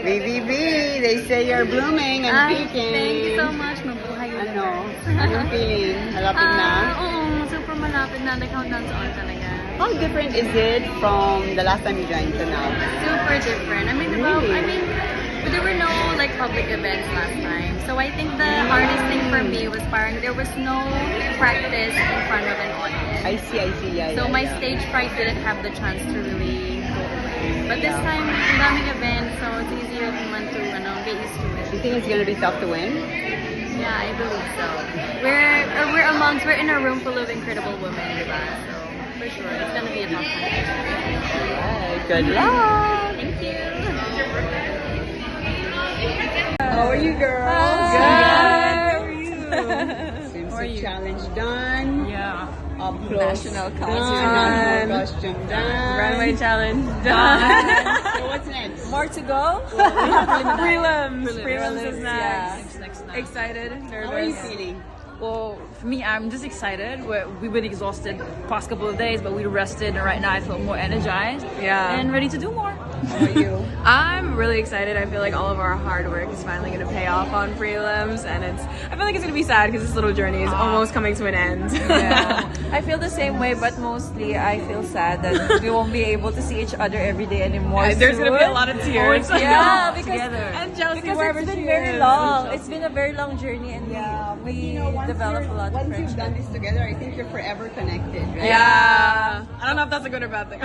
Baby B, they say you're blooming and peaking. Thank you so much. Mabuhay ulit. Anong feeling? Malapit na? Oo, super malapit na. The countdown's on talaga. How different is it from the last time you joined to now? Super different. Really? There were no like public events last time. So I think the hardest thing for me was parang there was no practice in front of an audience. I see, yeah. So my stage fright didn't have the chance to really go. But this time, ang daming events, so it's easier naman to get used to it. Do you think it's gonna be tough to win? Yeah, I believe so. We're in a room full of incredible women, diba? So for sure, it's gonna be a tough time. Alright, good luck! Thank you. How are you, girls? Good. How are you? Swimsuit challenge done. Yeah. Up close. National done. costume National costume done. Runway challenge done. So what's next? More to go. Prelims. Prelims is next. Excited, nervous. How are you feeling? Well, for me, I'm just excited. We've been exhausted past couple of days, but we rested, and right now I feel more energized. Yeah. And ready to do more. How are you? I'm really excited. I feel like all of our hard work is finally going to pay off on prelims, and I feel like it's going to be sad because this little journey is almost coming to an end. Yeah, I feel the same way, but mostly I feel sad that we won't be able to see each other every day anymore. There's going to be a lot of tears. Yeah, because And Chelsea, because wherever it's been she very is. long. It's been a very long journey, and we Once developed a lot of once you've friendship. done this together, I think you're forever connected, right? Yeah. I don't know if that's a good or bad thing.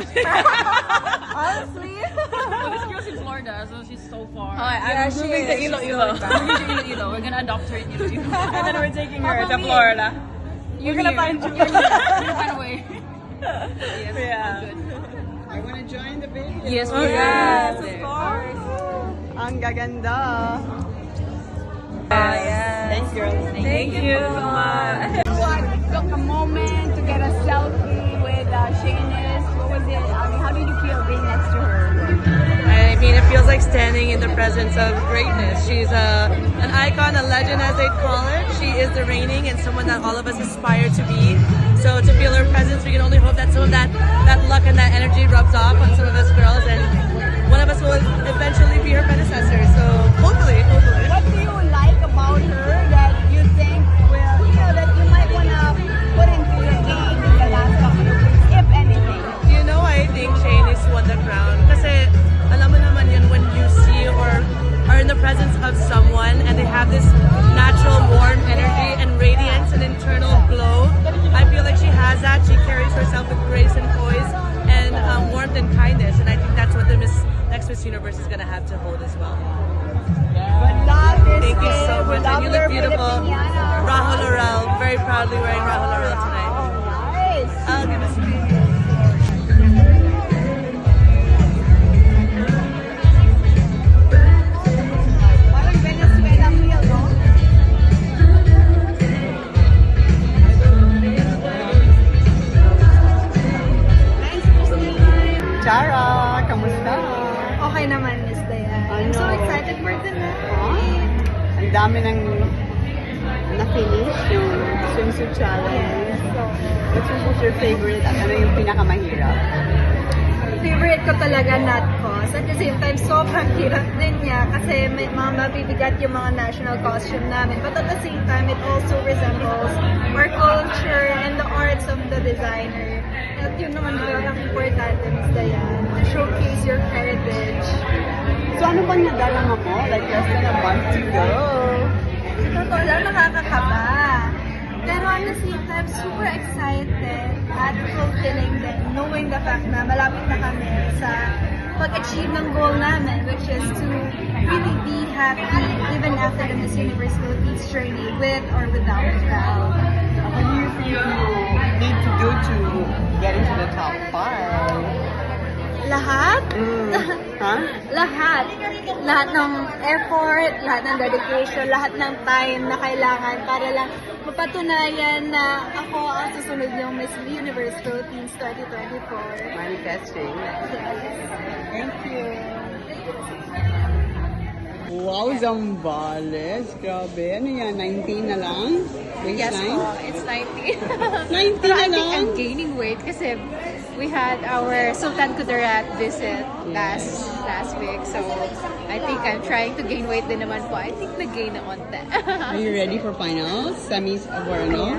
Honestly, Well, this girl's in Florida, so she's so far. I'm she moving to is. Iloilo. We're going to Iloilo. We're gonna adopt her in Iloilo. And then we're taking her to Florida. We're going to find you. We're gonna find a way. Yeah. I want to join the video. Yes, Oh, we yes, are. of course. Ang gaganda. yes. Thanks, girls. Thank you so much. Took a moment to get a selfie with Shaynis. What was it? I mean, how did you feel being next to her? I mean, it feels like standing in the presence of greatness. She's an icon, a legend as they call it. She is the reigning and someone that all of us aspire to be. So to feel her presence, we can only hope that some of that luck and that energy rubs off on some of us girls, and one of us will eventually be her predecessor. So hopefully. What do you like about her that you think will, that you might want to put into your game in the last couple of weeks, if anything? You know, I think Shane is won the crown. Kasi alam mo naman yun when you see or are in the presence of someone and they have this natural warm energy and radiance and internal glow. I feel like she has that. She carries herself with grace and poise and warmth and kindness. And I think that's what the next Miss Universe is going to have to hold as well. Good luck this Thank you day. so We much. love And you look your beautiful. Filipiniana. Rahul Laurel. Very proudly wearing Rahul Laurel tonight. Nice. I'll give us Parang Venezuela feel, no? Thanks, Christine. Chara, kamusta? Okay naman, Miss Diane. I'm so excited for tonight. Ang dami ng na-finish yung swimsuit challenge. What's your favorite at ano yung pinakamahirap? Favorite ko talaga not cause. At the same time, sobrang hirap din niya kasi may mga mabibigat yung mga national costume namin. But at the same time, it also resembles our culture and the arts of the designer. At yun naman ang importante, Miss Diane, to showcase your heritage. So ano bang nadarama mo? Like less than a month to go. Sa totoo lang, nakakakaba. Pero at the same time, super excited at fulfilling din, knowing the fact na malapit na kami sa pag-achieve ng goal namin, which is to really be happy even after the Miss Universe Philippines journey, with or without the crown. What do you feel you need to do to get into the top 5? Lahat? Huh? Lahat. Lahat ng effort, lahat ng dedication, lahat ng time na kailangan para lang mapatunayan na ako ang susunod yung Miss Universe Philippines 2024. Manifesting. Yes. Thank you. Wow, Zambales. Grabe. Ano yan? 19 na lang? Yes Waistline? po, it's 90. 19 Pero na I think lang? I'm gaining weight kasi we had our Sultan Kudarat visit last week. So I think time, trying to gain weight din naman po. I think nag-gain na konti. Are you ready for finals? Semis or ano?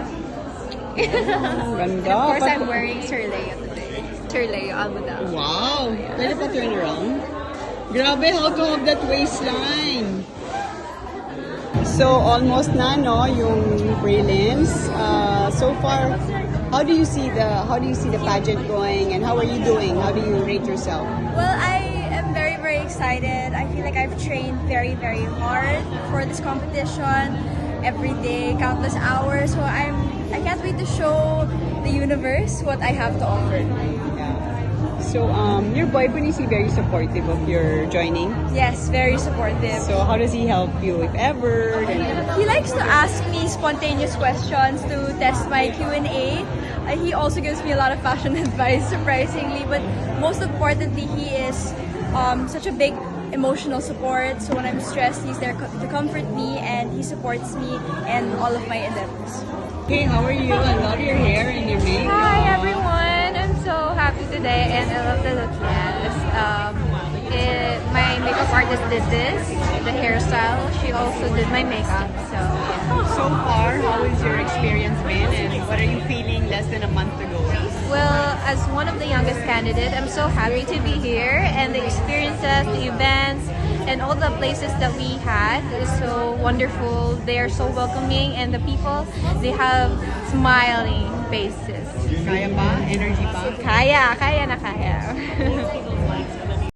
Ganda. Of course, I'm wearing Shirley today. Shirley, Abu Dhabi. Wow! Pwede pa turn around? Grabe, how to have that waistline? So, almost na, no, yung prelims. So far, how do you see the pageant going, and how are you doing? How do you rate yourself? Well, I am very, very excited. I feel like I've trained very, very hard for this competition every day, countless hours. So I can't wait to show the universe what I have to offer. So, your boyfriend, is he very supportive of your joining? Yes, very supportive. So, how does he help you, if ever? He likes to ask me spontaneous questions to test my Q&A. He also gives me a lot of fashion advice, surprisingly. But most importantly, he is such a big emotional support. So when I'm stressed, he's there to comfort me, and he supports me in all of my endeavors. Hey, how are you? I love your hair and your makeup. Hi everyone! I'm so happy today and I love the look. Yes. My makeup artist did this, the hairstyle. She also did my makeup. So yeah. So far, how has your experience been, and what are you feeling less than a month ago? Well, as one of the youngest candidates, I'm so happy to be here, and the experiences, the events, and all the places that we had is so wonderful. They are so welcoming, and the people, they have smiling faces. Kaya pa? Energy pa? Kaya na kaya.